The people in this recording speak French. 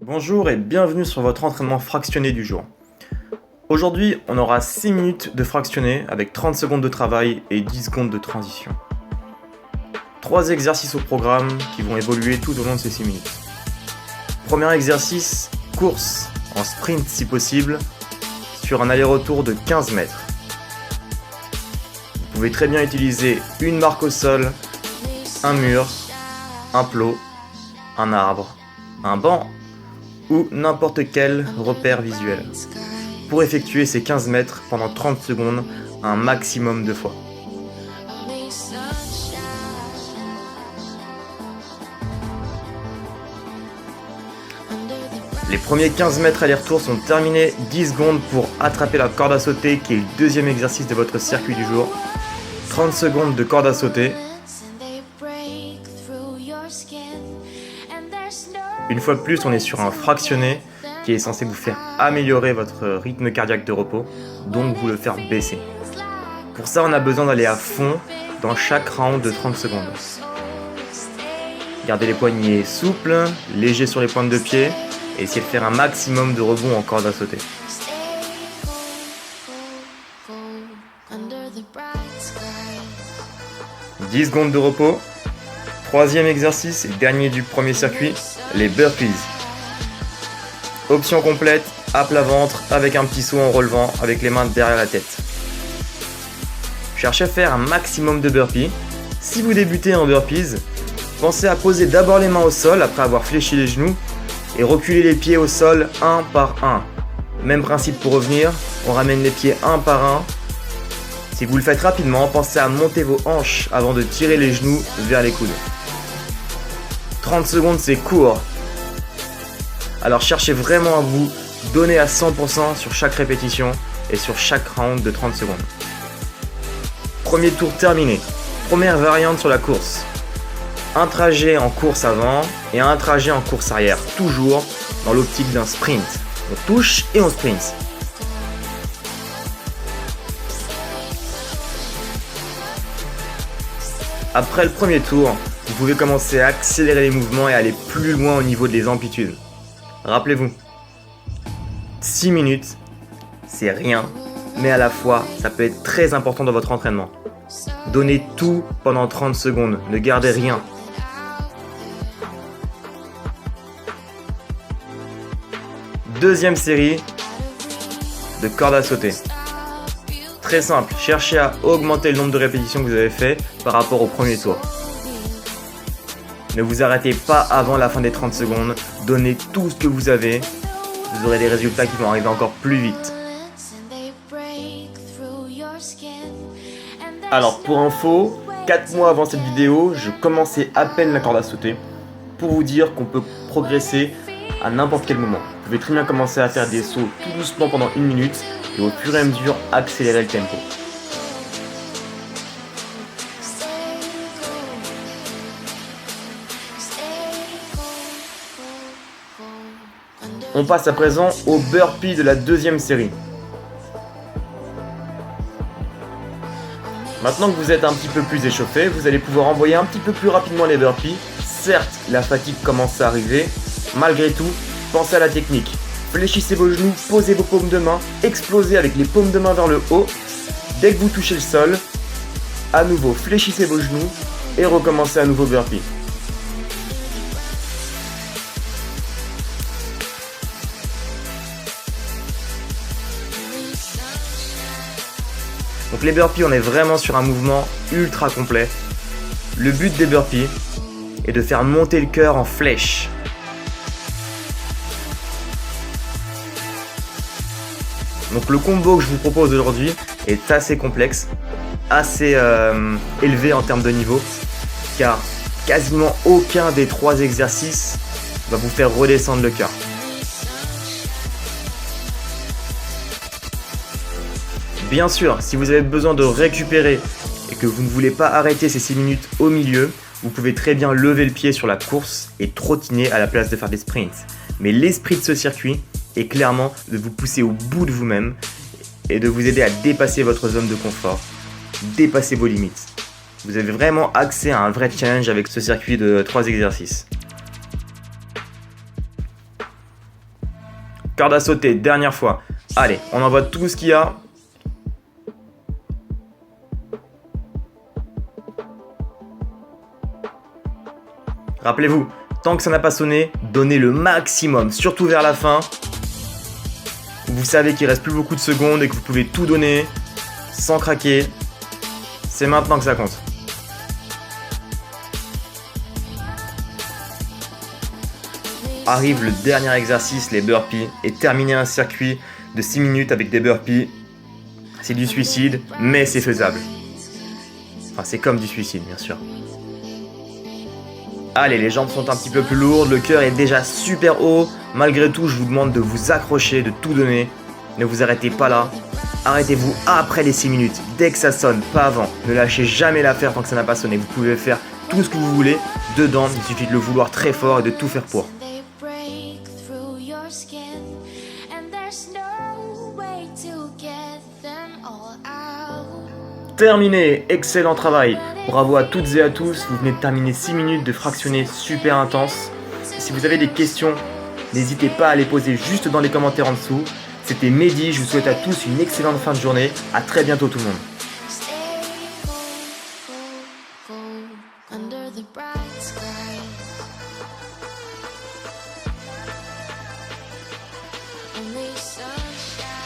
Bonjour et bienvenue sur votre entraînement fractionné du jour. Aujourd'hui, on aura 6 minutes de fractionné avec 30 secondes de travail et 10 secondes de transition. 3 exercices au programme qui vont évoluer tout au long de ces 6 minutes. Premier exercice, course en sprint si possible, sur un aller-retour de 15 mètres. Vous pouvez très bien utiliser une marque au sol, un mur, un plot, un arbre, un banc ou n'importe quel repère visuel pour effectuer ces 15 mètres pendant 30 secondes un maximum de fois. Les premiers 15 mètres aller-retour sont terminés, 10 secondes pour attraper la corde à sauter qui est le deuxième exercice de votre circuit du jour. 30 secondes de corde à sauter. Une fois de plus, on est sur un fractionné qui est censé vous faire améliorer votre rythme cardiaque de repos, donc vous le faire baisser. Pour ça, on a besoin d'aller à fond dans chaque round de 30 secondes. Gardez les poignets souples, légers sur les pointes de pied, et essayez de faire un maximum de rebonds en corde à sauter. « 10 secondes de repos. Troisième exercice et dernier du premier circuit, les burpees. Option complète, à plat ventre avec un petit saut en relevant avec les mains derrière la tête. Cherchez à faire un maximum de burpees. Si vous débutez en burpees, pensez à poser d'abord les mains au sol après avoir fléchi les genoux et reculer les pieds au sol un par un. Même principe pour revenir, on ramène les pieds un par un. Si vous le faites rapidement, pensez à monter vos hanches avant de tirer les genoux vers les coudes. 30 secondes, c'est court. Alors cherchez vraiment à vous donner à 100% sur chaque répétition et sur chaque round de 30 secondes. Premier tour terminé. Première variante sur la course. Un trajet en course avant et un trajet en course arrière, toujours dans l'optique d'un sprint. On touche et on sprint. Après le premier tour, vous pouvez commencer à accélérer les mouvements et aller plus loin au niveau des amplitudes. Rappelez-vous, 6 minutes, c'est rien, mais à la fois, ça peut être très important dans votre entraînement. Donnez tout pendant 30 secondes, ne gardez rien. Deuxième série de corde à sauter. Très simple, cherchez à augmenter le nombre de répétitions que vous avez fait par rapport au premier tour. Ne vous arrêtez pas avant la fin des 30 secondes, donnez tout ce que vous avez, vous aurez des résultats qui vont arriver encore plus vite. Alors pour info, 4 mois avant cette vidéo, je commençais à peine la corde à sauter pour vous dire qu'on peut progresser à n'importe quel moment. Vous pouvez très bien commencer à faire des sauts tout doucement pendant 1 minute et au fur et à mesure accélérer le tempo. On passe à présent au burpee de la deuxième série. Maintenant que vous êtes un petit peu plus échauffé, vous allez pouvoir envoyer un petit peu plus rapidement les burpees. Certes, la fatigue commence à arriver. Malgré tout, pensez à la technique. Fléchissez vos genoux, posez vos paumes de main, explosez avec les paumes de main vers le haut. Dès que vous touchez le sol, à nouveau fléchissez vos genoux et recommencez à nouveau burpee. Donc les burpees, on est vraiment sur un mouvement ultra complet. Le but des burpees est de faire monter le cœur en flèche. Donc le combo que je vous propose aujourd'hui est assez complexe, assez élevé en termes de niveau, car quasiment aucun des 3 exercices va vous faire redescendre le cœur. Bien sûr, si vous avez besoin de récupérer et que vous ne voulez pas arrêter ces 6 minutes au milieu, vous pouvez très bien lever le pied sur la course et trottiner à la place de faire des sprints. Mais l'esprit de ce circuit est clairement de vous pousser au bout de vous-même et de vous aider à dépasser votre zone de confort, dépasser vos limites. Vous avez vraiment accès à un vrai challenge avec ce circuit de 3 exercices. Corde à sauter, dernière fois. Allez, on envoie tout ce qu'il y a. Rappelez-vous, tant que ça n'a pas sonné, donnez le maximum, surtout vers la fin. Vous savez qu'il reste plus beaucoup de secondes et que vous pouvez tout donner sans craquer. C'est maintenant que ça compte. Arrive le dernier exercice, les burpees, et terminer un circuit de 6 minutes avec des burpees, c'est du suicide, mais c'est faisable. Enfin, c'est comme du suicide, bien sûr. Allez, les jambes sont un petit peu plus lourdes, le cœur est déjà super haut. Malgré tout, je vous demande de vous accrocher, de tout donner. Ne vous arrêtez pas là. Arrêtez-vous après les 6 minutes, dès que ça sonne, pas avant. Ne lâchez jamais l'affaire tant que ça n'a pas sonné. Vous pouvez faire tout ce que vous voulez dedans, il suffit de le vouloir très fort et de tout faire pour. Terminé, excellent travail. Bravo à toutes et à tous, vous venez de terminer 6 minutes de fractionné super intense. Si vous avez des questions, n'hésitez pas à les poser juste dans les commentaires en dessous. C'était Mehdi, je vous souhaite à tous une excellente fin de journée. À très bientôt tout le monde. Only sunshine.